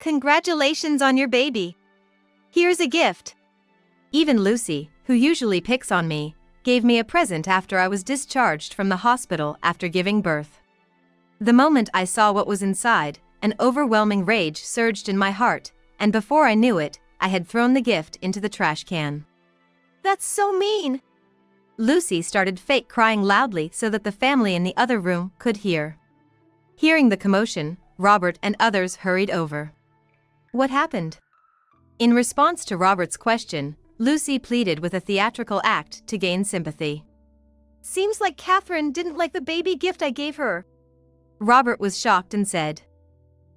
Congratulations on your baby. Here's a gift. Even Lucy, who usually picks on me, gave me a present after I was discharged from the hospital after giving birth. The moment I saw what was inside, an overwhelming rage surged in my heart, and before I knew it, I had thrown the gift into the trash can. That's so mean. Lucy started fake crying loudly so that the family in the other room could hear. Hearing the commotion, Robert and others hurried over. What happened? In response to Robert's question, Lucy pleaded with a theatrical act to gain sympathy. Seems like Catherine didn't like the baby gift I gave her. Robert was shocked and said,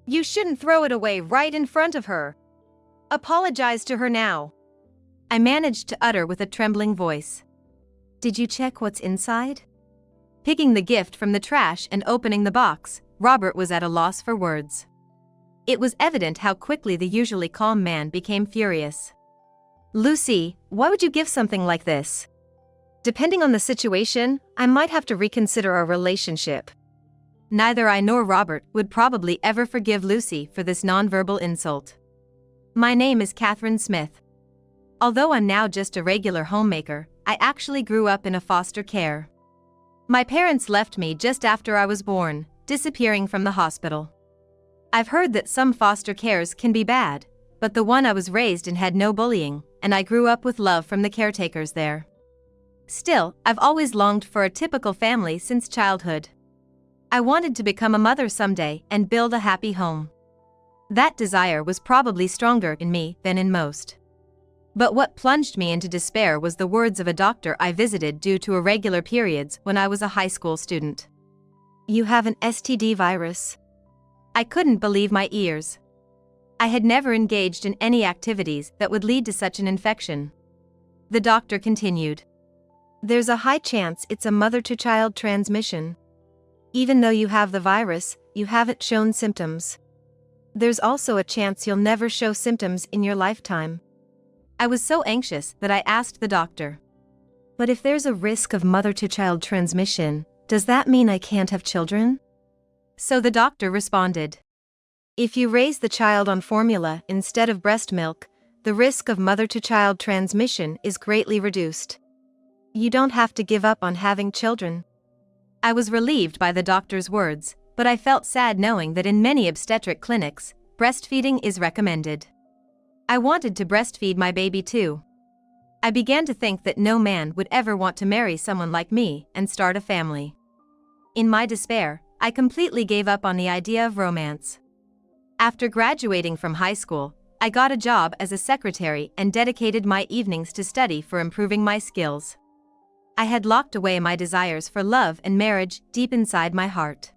You shouldn't throw it away right in front of her. Apologize to her now. I managed to utter with a trembling voice. Did you check what's inside? Picking the gift from the trash and opening the box, Robert was at a loss for words. It was evident how quickly the usually calm man became furious. Lucy, why would you give something like this? Depending on the situation, I might have to reconsider our relationship. Neither I nor Robert would probably ever forgive Lucy for this nonverbal insult. My name is Catherine Smith. Although I'm now just a regular homemaker, I actually grew up in a foster care. My parents left me just after I was born, disappearing from the hospital. I've heard that some foster cares can be bad, but the one I was raised in had no bullying, and I grew up with love from the caretakers there. Still, I've always longed for a typical family since childhood. I wanted to become a mother someday and build a happy home. That desire was probably stronger in me than in most. But what plunged me into despair was the words of a doctor I visited due to irregular periods when I was a high school student. You have an STD virus. I couldn't believe my ears. I had never engaged in any activities that would lead to such an infection. The doctor continued. There's a high chance it's a mother-to-child transmission. Even though you have the virus, you haven't shown symptoms. There's also a chance you'll never show symptoms in your lifetime. I was so anxious that I asked the doctor. But if there's a risk of mother-to-child transmission, does that mean I can't have children? So the doctor responded. If you raise the child on formula instead of breast milk, the risk of mother-to-child transmission is greatly reduced. You don't have to give up on having children. I was relieved by the doctor's words, but I felt sad knowing that in many obstetric clinics, breastfeeding is recommended. I wanted to breastfeed my baby too. I began to think that no man would ever want to marry someone like me and start a family. In my despair, I completely gave up on the idea of romance. After graduating from high school, I got a job as a secretary and dedicated my evenings to study for improving my skills. I had locked away my desires for love and marriage deep inside my heart.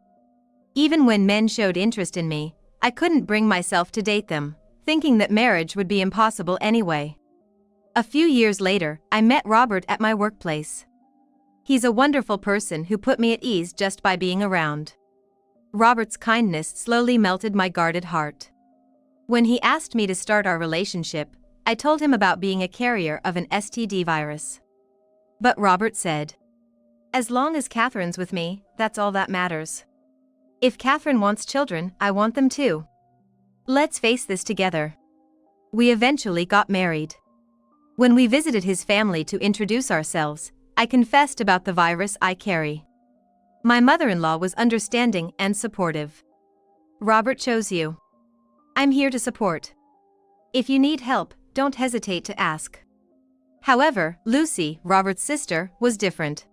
Even when men showed interest in me, I couldn't bring myself to date them, thinking that marriage would be impossible anyway. A few years later, I met Robert at my workplace. He's a wonderful person who put me at ease just by being around. Robert's kindness slowly melted my guarded heart. When he asked me to start our relationship, I told him about being a carrier of an STD virus. But Robert said, as long as Catherine's with me, that's all that matters. If Catherine wants children, I want them too. Let's face this together. We eventually got married. When we visited his family to introduce ourselves, I confessed about the virus I carry. My mother-in-law was understanding and supportive. Robert chose you. I'm here to support. If you need help, don't hesitate to ask. However, Lucy, Robert's sister, was different.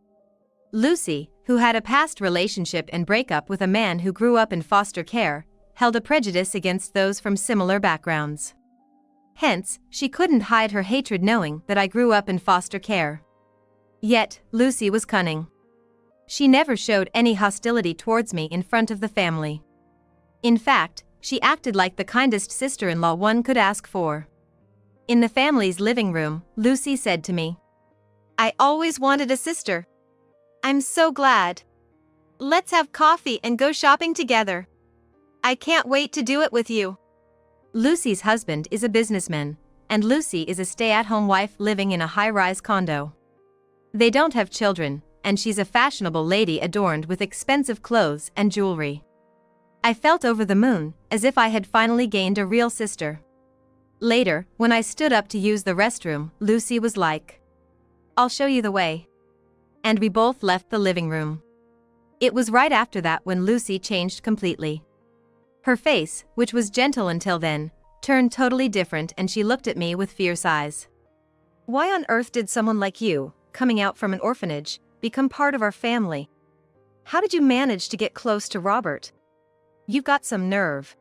Lucy, who had a past relationship and breakup with a man who grew up in foster care, held a prejudice against those from similar backgrounds. Hence, she couldn't hide her hatred knowing that I grew up in foster care. Yet, Lucy was cunning. She never showed any hostility towards me in front of the family. In fact, she acted like the kindest sister-in-law one could ask for. In the family's living room, Lucy said to me, I always wanted a sister. I'm so glad. Let's have coffee and go shopping together. I can't wait to do it with you. Lucy's husband is a businessman, and Lucy is a stay-at-home wife living in a high-rise condo. They don't have children, and she's a fashionable lady adorned with expensive clothes and jewelry. I felt over the moon, as if I had finally gained a real sister. Later, when I stood up to use the restroom, Lucy was like, "I'll show you the way." And we both left the living room. It was right after that when Lucy changed completely. Her face, which was gentle until then, turned totally different and she looked at me with fierce eyes. Why on earth did someone like you, coming out from an orphanage, become part of our family? How did you manage to get close to Robert? You've got some nerve.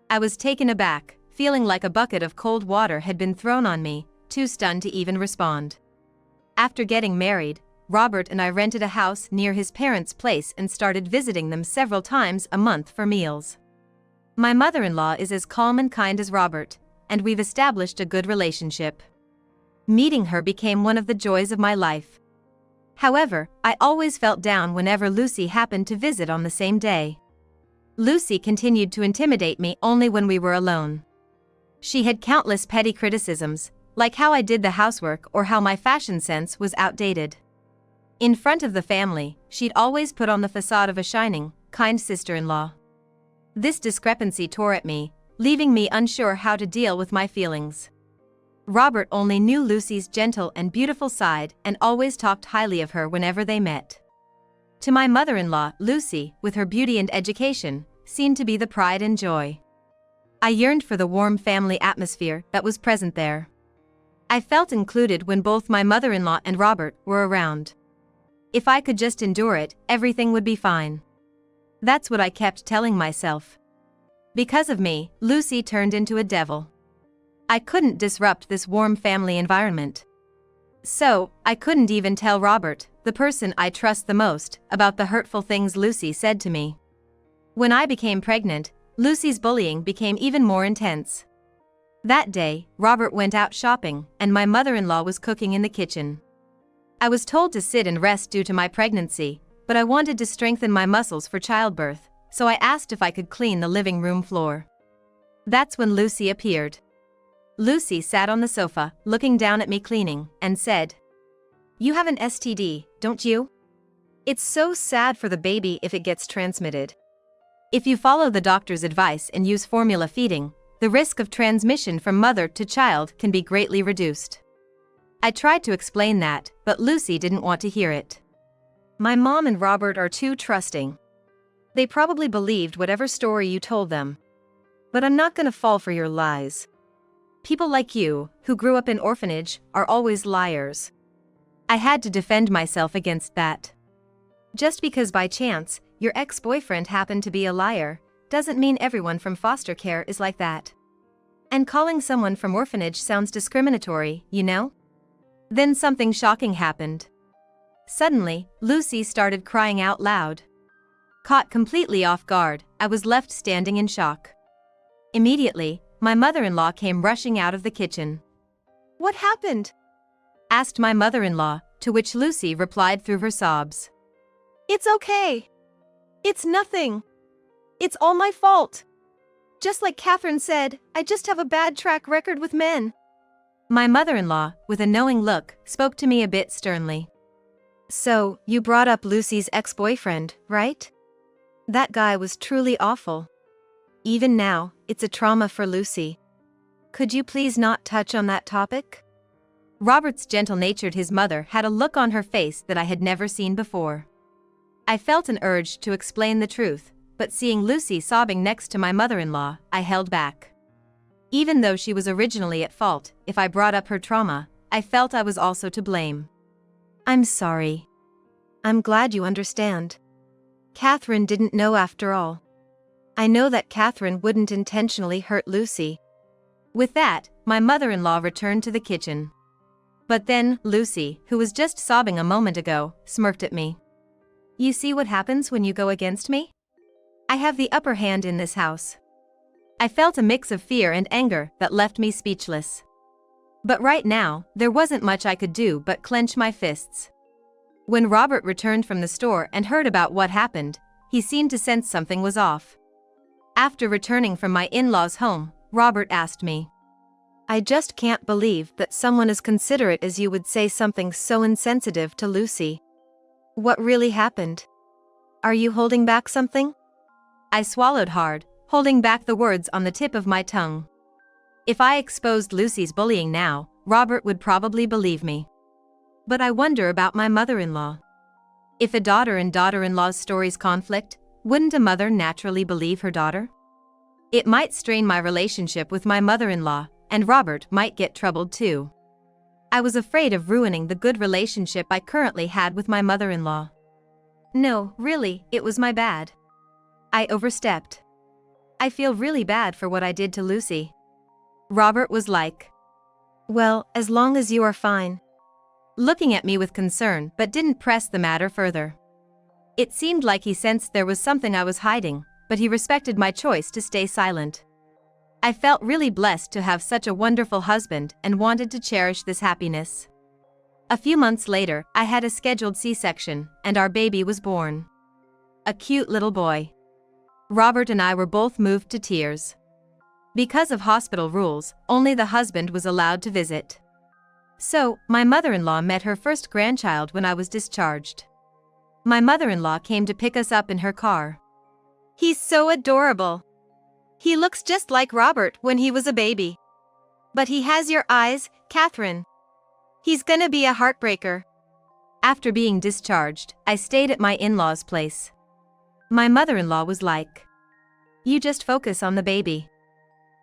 I was taken aback, feeling like a bucket of cold water had been thrown on me, too stunned to even respond. After getting married, Robert and I rented a house near his parents' place and started visiting them several times a month for meals. My mother-in-law is as calm and kind as Robert, and we've established a good relationship. Meeting her became one of the joys of my life. However, I always felt down whenever Lucy happened to visit on the same day. Lucy continued to intimidate me only when we were alone. She had countless petty criticisms, like how I did the housework or how my fashion sense was outdated. In front of the family, she'd always put on the facade of a shining, kind sister-in-law. This discrepancy tore at me, leaving me unsure how to deal with my feelings. Robert only knew Lucy's gentle and beautiful side and always talked highly of her whenever they met. To my mother-in-law, Lucy, with her beauty and education, seemed to be the pride and joy. I yearned for the warm family atmosphere that was present there. I felt included when both my mother-in-law and Robert were around. If I could just endure it, everything would be fine. That's what I kept telling myself. Because of me, Lucy turned into a devil. I couldn't disrupt this warm family environment. So, I couldn't even tell Robert, the person I trust the most, about the hurtful things Lucy said to me. When I became pregnant, Lucy's bullying became even more intense. That day, Robert went out shopping, and my mother-in-law was cooking in the kitchen. I was told to sit and rest due to my pregnancy, but I wanted to strengthen my muscles for childbirth, so I asked if I could clean the living room floor. That's when Lucy appeared. Lucy sat on the sofa, looking down at me cleaning, and said, "You have an STD, don't you? It's so sad for the baby if it gets transmitted. If you follow the doctor's advice and use formula feeding, the risk of transmission from mother to child can be greatly reduced." I tried to explain that, but Lucy didn't want to hear it. My mom and Robert are too trusting. They probably believed whatever story you told them. But I'm not gonna fall for your lies. People like you, who grew up in orphanage, are always liars. I had to defend myself against that. Just because by chance, your ex-boyfriend happened to be a liar, doesn't mean everyone from foster care is like that. And calling someone from orphanage sounds discriminatory, you know? Then something shocking happened. Suddenly, Lucy started crying out loud. Caught completely off guard, I was left standing in shock. Immediately, my mother-in-law came rushing out of the kitchen. "What happened?" asked my mother-in-law, to which Lucy replied through her sobs. "It's okay. It's nothing. It's all my fault. Just like Catherine said, I just have a bad track record with men." My mother-in-law, with a knowing look, spoke to me a bit sternly. "So, you brought up Lucy's ex-boyfriend, right? That guy was truly awful. Even now, it's a trauma for Lucy. Could you please not touch on that topic?" Robert's gentle-natured his mother had a look on her face that I had never seen before. I felt an urge to explain the truth, but seeing Lucy sobbing next to my mother-in-law, I held back. Even though she was originally at fault, if I brought up her trauma, I felt I was also to blame. "I'm sorry. I'm glad you understand. Catherine didn't know after all. I know that Catherine wouldn't intentionally hurt Lucy." With that, my mother-in-law returned to the kitchen. But then, Lucy, who was just sobbing a moment ago, smirked at me. "You see what happens when you go against me? I have the upper hand in this house." I felt a mix of fear and anger that left me speechless. But right now, there wasn't much I could do but clench my fists. When Robert returned from the store and heard about what happened, he seemed to sense something was off. After returning from my in-laws' home, Robert asked me, "I just can't believe that someone as considerate as you would say something so insensitive to Lucy. What really happened? Are you holding back something?" I swallowed hard, holding back the words on the tip of my tongue. If I exposed Lucy's bullying now, Robert would probably believe me. But I wonder about my mother-in-law. If a daughter and daughter-in-law's stories conflict, wouldn't a mother naturally believe her daughter? It might strain my relationship with my mother-in-law, and Robert might get troubled too. I was afraid of ruining the good relationship I currently had with my mother-in-law. No, really, it was my bad. I overstepped. I feel really bad for what I did to Lucy. Robert was like, "Well, as long as you are fine." Looking at me with concern but didn't press the matter further. It seemed like he sensed there was something I was hiding, but he respected my choice to stay silent. I felt really blessed to have such a wonderful husband and wanted to cherish this happiness. A few months later, I had a scheduled C-section, and our baby was born. A cute little boy. Robert and I were both moved to tears. Because of hospital rules, only the husband was allowed to visit. So, my mother-in-law met her first grandchild when I was discharged. My mother-in-law came to pick us up in her car. "He's so adorable. He looks just like Robert when he was a baby. But he has your eyes, Catherine. He's gonna be a heartbreaker." After being discharged, I stayed at my in-laws' place. My mother-in-law was like, "You just focus on the baby.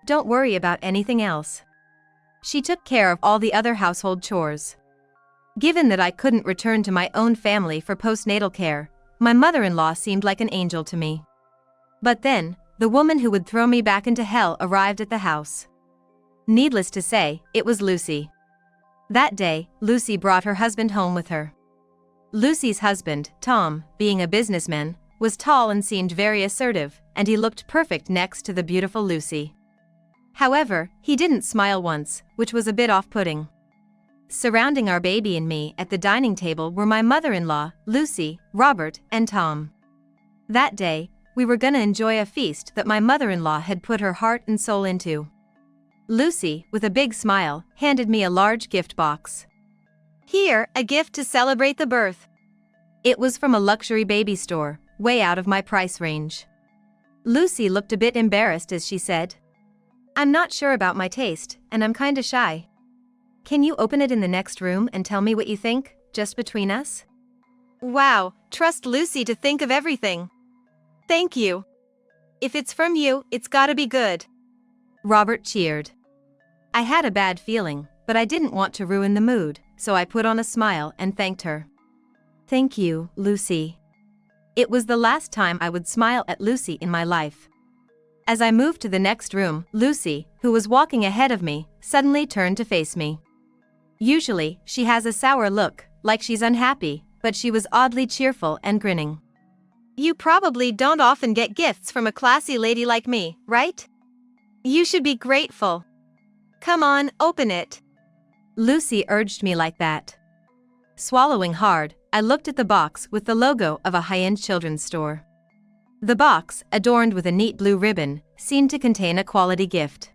Don't worry about anything else." She took care of all the other household chores. Given that I couldn't return to my own family for postnatal care, my mother-in-law seemed like an angel to me. But then, the woman who would throw me back into hell arrived at the house. Needless to say, it was Lucy. That day, Lucy brought her husband home with her. Lucy's husband, Tom, being a businessman, was tall and seemed very assertive, and he looked perfect next to the beautiful Lucy. However, he didn't smile once, which was a bit off-putting. Surrounding our baby and me at the dining table were my mother-in-law, Lucy, Robert, and Tom. That day, we were gonna enjoy a feast that my mother-in-law had put her heart and soul into. Lucy, with a big smile, handed me a large gift box. "Here, a gift to celebrate the birth." It was from a luxury baby store, way out of my price range. Lucy looked a bit embarrassed as she said, "I'm not sure about my taste, and I'm kinda shy. Can you open it in the next room and tell me what you think, just between us?" Wow, trust Lucy to think of everything. Thank you. If it's from you, it's gotta be good. Robert cheered. I had a bad feeling, but I didn't want to ruin the mood, so I put on a smile and thanked her. "Thank you, Lucy." It was the last time I would smile at Lucy in my life. As I moved to the next room, Lucy, who was walking ahead of me, suddenly turned to face me. Usually, she has a sour look, like she's unhappy, but she was oddly cheerful and grinning. "You probably don't often get gifts from a classy lady like me, right? You should be grateful. Come on, open it." Lucy urged me like that. Swallowing hard, I looked at the box with the logo of a high-end children's store. The box, adorned with a neat blue ribbon, seemed to contain a quality gift.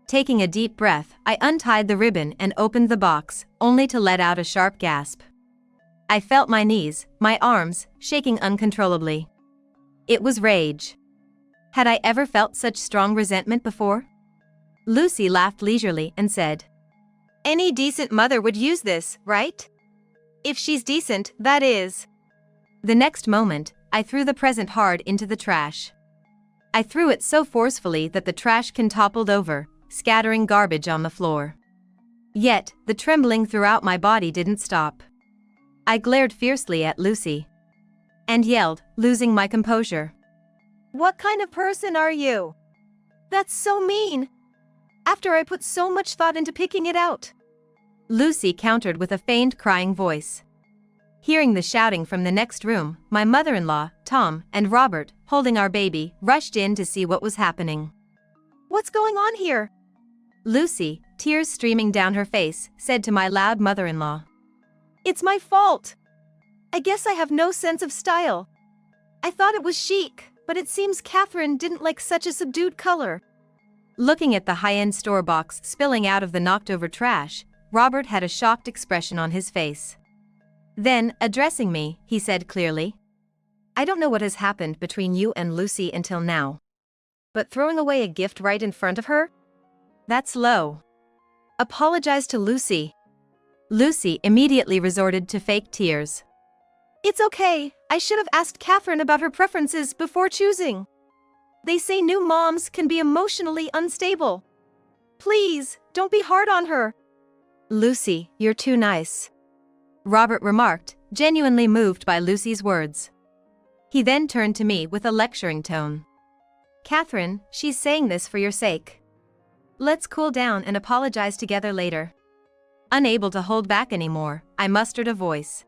Taking a deep breath, I untied the ribbon and opened the box, only to let out a sharp gasp. I felt my knees, my arms, shaking uncontrollably. It was rage. Had I ever felt such strong resentment before? Lucy laughed leisurely and said, "Any decent mother would use this, right? If she's decent, that is." The next moment, I threw the present hard into the trash. I threw it so forcefully that the trash can toppled over, scattering garbage on the floor. Yet, the trembling throughout my body didn't stop. I glared fiercely at Lucy. And yelled, losing my composure. "What kind of person are you? That's so mean! After I put so much thought into picking it out." Lucy countered with a feigned crying voice. Hearing the shouting from the next room, my mother-in-law, Tom, and Robert, holding our baby, rushed in to see what was happening. "What's going on here?" Lucy, tears streaming down her face, said to my loud mother-in-law. "It's my fault. I guess I have no sense of style. I thought it was chic, but it seems Catherine didn't like such a subdued color." Looking at the high-end store box spilling out of the knocked-over trash, Robert had a shocked expression on his face. Then, addressing me, he said clearly, I don't know what has happened between you and Lucy until now. But throwing away a gift right in front of her? That's low. Apologize to Lucy. Lucy immediately resorted to fake tears. It's okay, I should have asked Catherine about her preferences before choosing. They say new moms can be emotionally unstable. Please, don't be hard on her. Lucy, you're too nice, Robert remarked, genuinely moved by Lucy's words. He then turned to me with a lecturing tone. Catherine, she's saying this for your sake. Let's cool down and apologize together later. Unable to hold back anymore, I mustered a voice.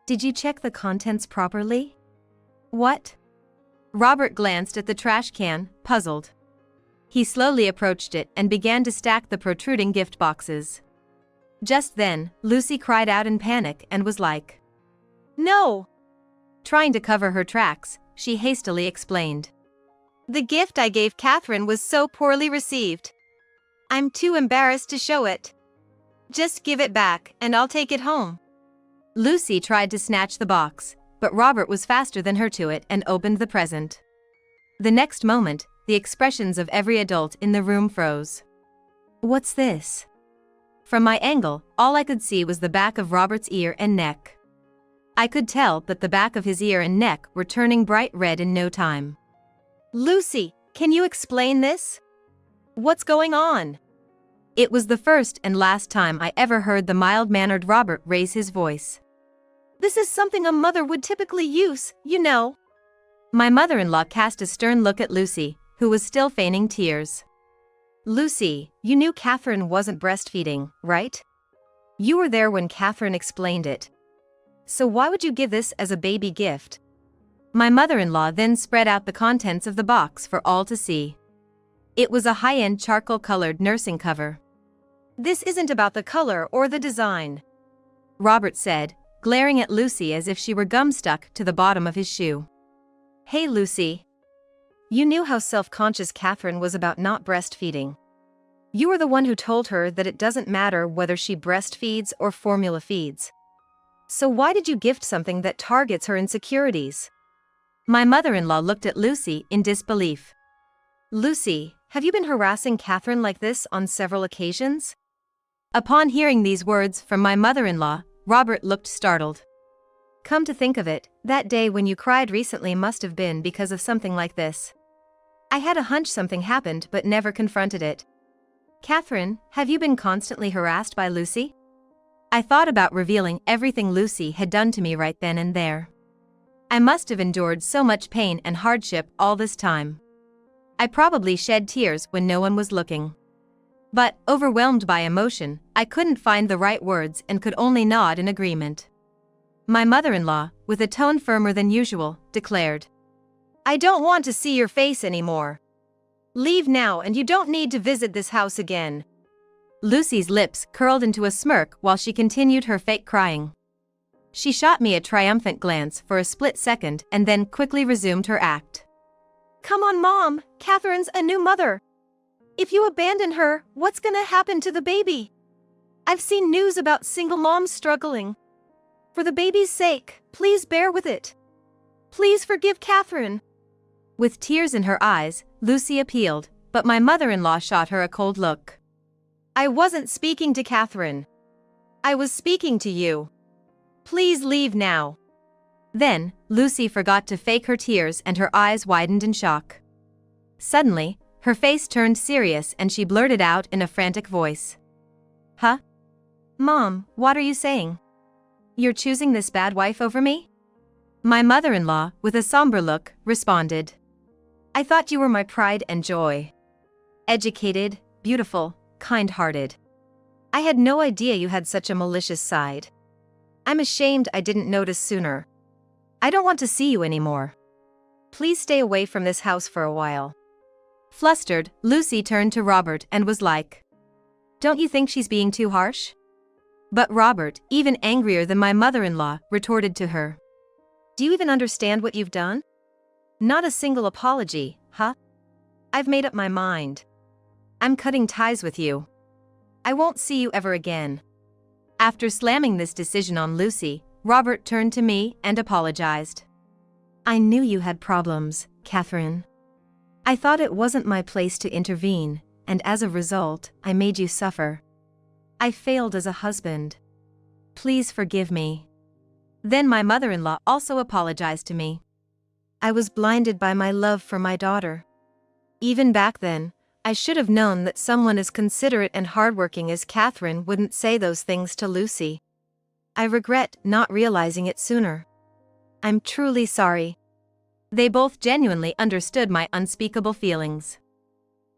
Did you check the contents properly? What? Robert glanced at the trash can, puzzled. He slowly approached it and began to stack the protruding gift boxes. Just then, Lucy cried out in panic and was like, No! Trying to cover her tracks, she hastily explained. The gift I gave Catherine was so poorly received. I'm too embarrassed to show it. Just give it back and I'll take it home. Lucy tried to snatch the box, but Robert was faster than her to it and opened the present. The next moment, the expressions of every adult in the room froze. What's this? From my angle, all I could see was the back of Robert's ear and neck. I could tell that the back of his ear and neck were turning bright red in no time. Lucy, can you explain this? What's going on? It was the first and last time I ever heard the mild-mannered Robert raise his voice. This is something a mother would typically use, you know. My mother-in-law cast a stern look at Lucy, who was still feigning tears. Lucy, you knew Catherine wasn't breastfeeding, right? You were there when Catherine explained it. So why would you give this as a baby gift? My mother-in-law then spread out the contents of the box for all to see. It was a high-end charcoal-colored nursing cover. This isn't about the color or the design, Robert said, glaring at Lucy as if she were gum-stuck to the bottom of his shoe. Hey Lucy. You knew how self-conscious Catherine was about not breastfeeding. You were the one who told her that it doesn't matter whether she breastfeeds or formula feeds. So why did you gift something that targets her insecurities? My mother-in-law looked at Lucy in disbelief. Lucy, have you been harassing Catherine like this on several occasions? Upon hearing these words from my mother-in-law, Robert looked startled. Come to think of it, that day when you cried recently must have been because of something like this. I had a hunch something happened but never confronted it. Catherine, have you been constantly harassed by Lucy? I thought about revealing everything Lucy had done to me right then and there. I must have endured so much pain and hardship all this time. I probably shed tears when no one was looking. But, overwhelmed by emotion, I couldn't find the right words and could only nod in agreement. My mother-in-law, with a tone firmer than usual, declared, I don't want to see your face anymore. Leave now and you don't need to visit this house again. Lucy's lips curled into a smirk while she continued her fake crying. She shot me a triumphant glance for a split second and then quickly resumed her act. Come on, Mom, Catherine's a new mother. If you abandon her, what's gonna happen to the baby? I've seen news about single moms struggling. For the baby's sake, please bear with it. Please forgive Catherine. With tears in her eyes, Lucy appealed, but my mother-in-law shot her a cold look. I wasn't speaking to Catherine. I was speaking to you. Please leave now. Then, Lucy forgot to fake her tears and her eyes widened in shock. Suddenly, her face turned serious and she blurted out in a frantic voice. Huh? Mom, what are you saying? You're choosing this bad wife over me? My mother-in-law, with a somber look, responded. I thought you were my pride and joy. Educated, beautiful, kind-hearted. I had no idea you had such a malicious side. I'm ashamed I didn't notice sooner. I don't want to see you anymore. Please stay away from this house for a while. Flustered, Lucy turned to Robert and was like, Don't you think she's being too harsh? But Robert, even angrier than my mother-in-law, retorted to her. Do you even understand what you've done? Not a single apology, huh? I've made up my mind. I'm cutting ties with you. I won't see you ever again. After slamming this decision on Lucy, Robert turned to me and apologized. I knew you had problems, Catherine. I thought it wasn't my place to intervene, and as a result, I made you suffer. I failed as a husband. Please forgive me. Then my mother-in-law also apologized to me. I was blinded by my love for my daughter. Even back then, I should have known that someone as considerate and hardworking as Catherine wouldn't say those things to Lucy. I regret not realizing it sooner. I'm truly sorry. They both genuinely understood my unspeakable feelings.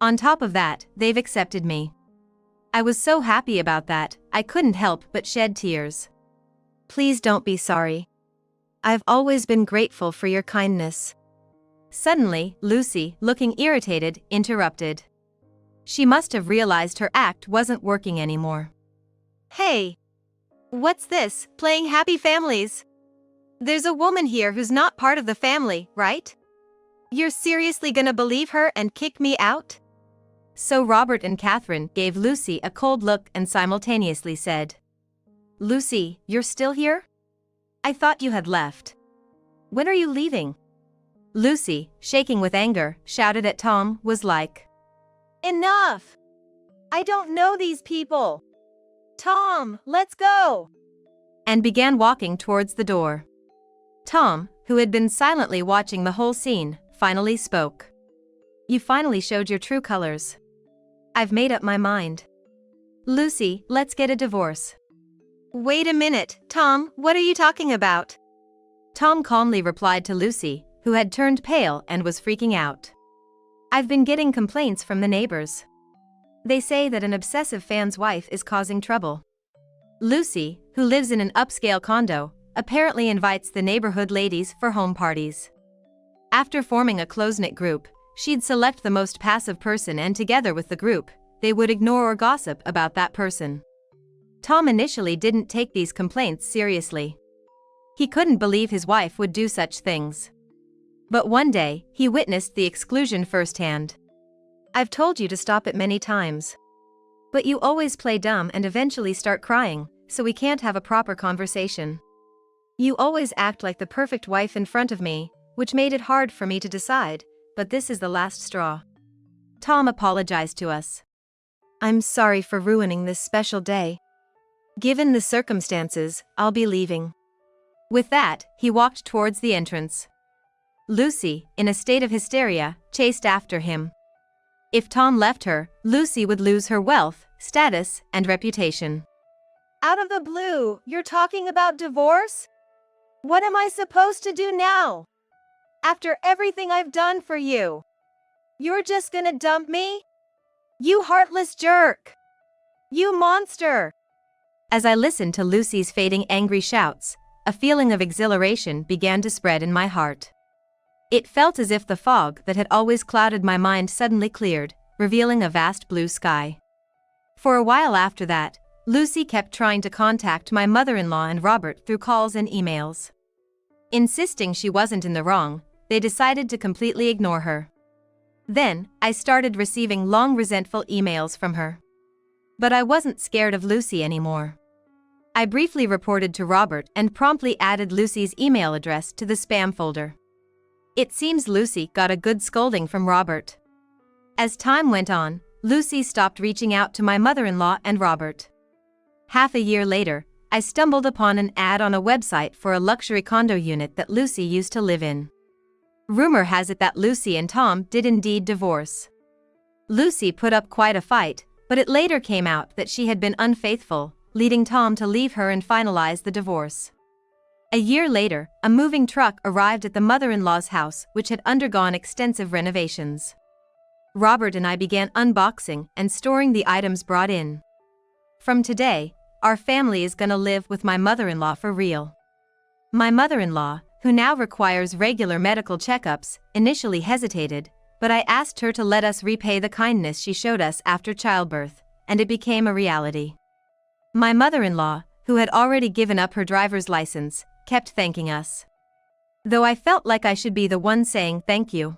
On top of that, they've accepted me. I was so happy about that, I couldn't help but shed tears. Please don't be sorry. I've always been grateful for your kindness. Suddenly, Lucy, looking irritated, interrupted. She must have realized her act wasn't working anymore. Hey! What's this, playing happy families? There's a woman here who's not part of the family, right? You're seriously gonna believe her and kick me out? So Robert and Catherine gave Lucy a cold look and simultaneously said, Lucy, you're still here? I thought you had left. When are you leaving? Lucy, shaking with anger, shouted at Tom, was like, Enough! I don't know these people. Tom, let's go! And began walking towards the door. Tom, who had been silently watching the whole scene, finally spoke. You finally showed your true colors. I've made up my mind. Lucy, let's get a divorce. Wait a minute, Tom, what are you talking about? Tom calmly replied to Lucy, who had turned pale and was freaking out. I've been getting complaints from the neighbors. They say that an obsessive fan's wife is causing trouble. Lucy, who lives in an upscale condo, apparently invites the neighborhood ladies for home parties. After forming a close-knit group, she'd select the most passive person and together with the group, they would ignore or gossip about that person. Tom initially didn't take these complaints seriously. He couldn't believe his wife would do such things. But one day, he witnessed the exclusion firsthand. I've told you to stop it many times. But you always play dumb and eventually start crying, so we can't have a proper conversation. You always act like the perfect wife in front of me, which made it hard for me to decide, but this is the last straw. Tom apologized to us. I'm sorry for ruining this special day. Given the circumstances, I'll be leaving. With that, he walked towards the entrance. Lucy, in a state of hysteria, chased after him. If Tom left her, Lucy would lose her wealth, status, and reputation. Out of the blue, you're talking about divorce? What am I supposed to do now? After everything I've done for you, you're just gonna dump me? You heartless jerk! You monster! As I listened to Lucy's fading angry shouts, a feeling of exhilaration began to spread in my heart. It felt as if the fog that had always clouded my mind suddenly cleared, revealing a vast blue sky. For a while after that, Lucy kept trying to contact my mother-in-law and Robert through calls and emails. Insisting she wasn't in the wrong, they decided to completely ignore her. Then, I started receiving long resentful emails from her. But I wasn't scared of Lucy anymore. I briefly reported to Robert and promptly added Lucy's email address to the spam folder. It seems Lucy got a good scolding from Robert. As time went on, Lucy stopped reaching out to my mother-in-law and Robert. Half a year later, I stumbled upon an ad on a website for a luxury condo unit that Lucy used to live in. Rumor has it that Lucy and Tom did indeed divorce. Lucy put up quite a fight, but it later came out that she had been unfaithful, leading Tom to leave her and finalize the divorce. A year later, a moving truck arrived at the mother-in-law's house, which had undergone extensive renovations. Robert and I began unboxing and storing the items brought in. From today, our family is gonna live with my mother-in-law for real. My mother-in-law, who now requires regular medical checkups, initially hesitated, but I asked her to let us repay the kindness she showed us after childbirth, and it became a reality. My mother-in-law, who had already given up her driver's license, kept thanking us. Though I felt like I should be the one saying thank you.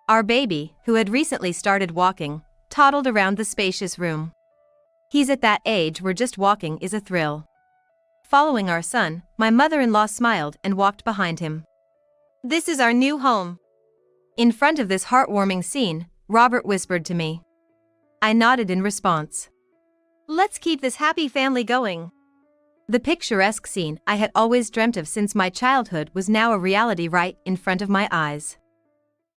Our baby, who had recently started walking, toddled around the spacious room. He's at that age where just walking is a thrill. Following our son, my mother-in-law smiled and walked behind him. This is our new home. In front of this heartwarming scene, Robert whispered to me. I nodded in response. Let's keep this happy family going. The picturesque scene I had always dreamt of since my childhood was now a reality right in front of my eyes.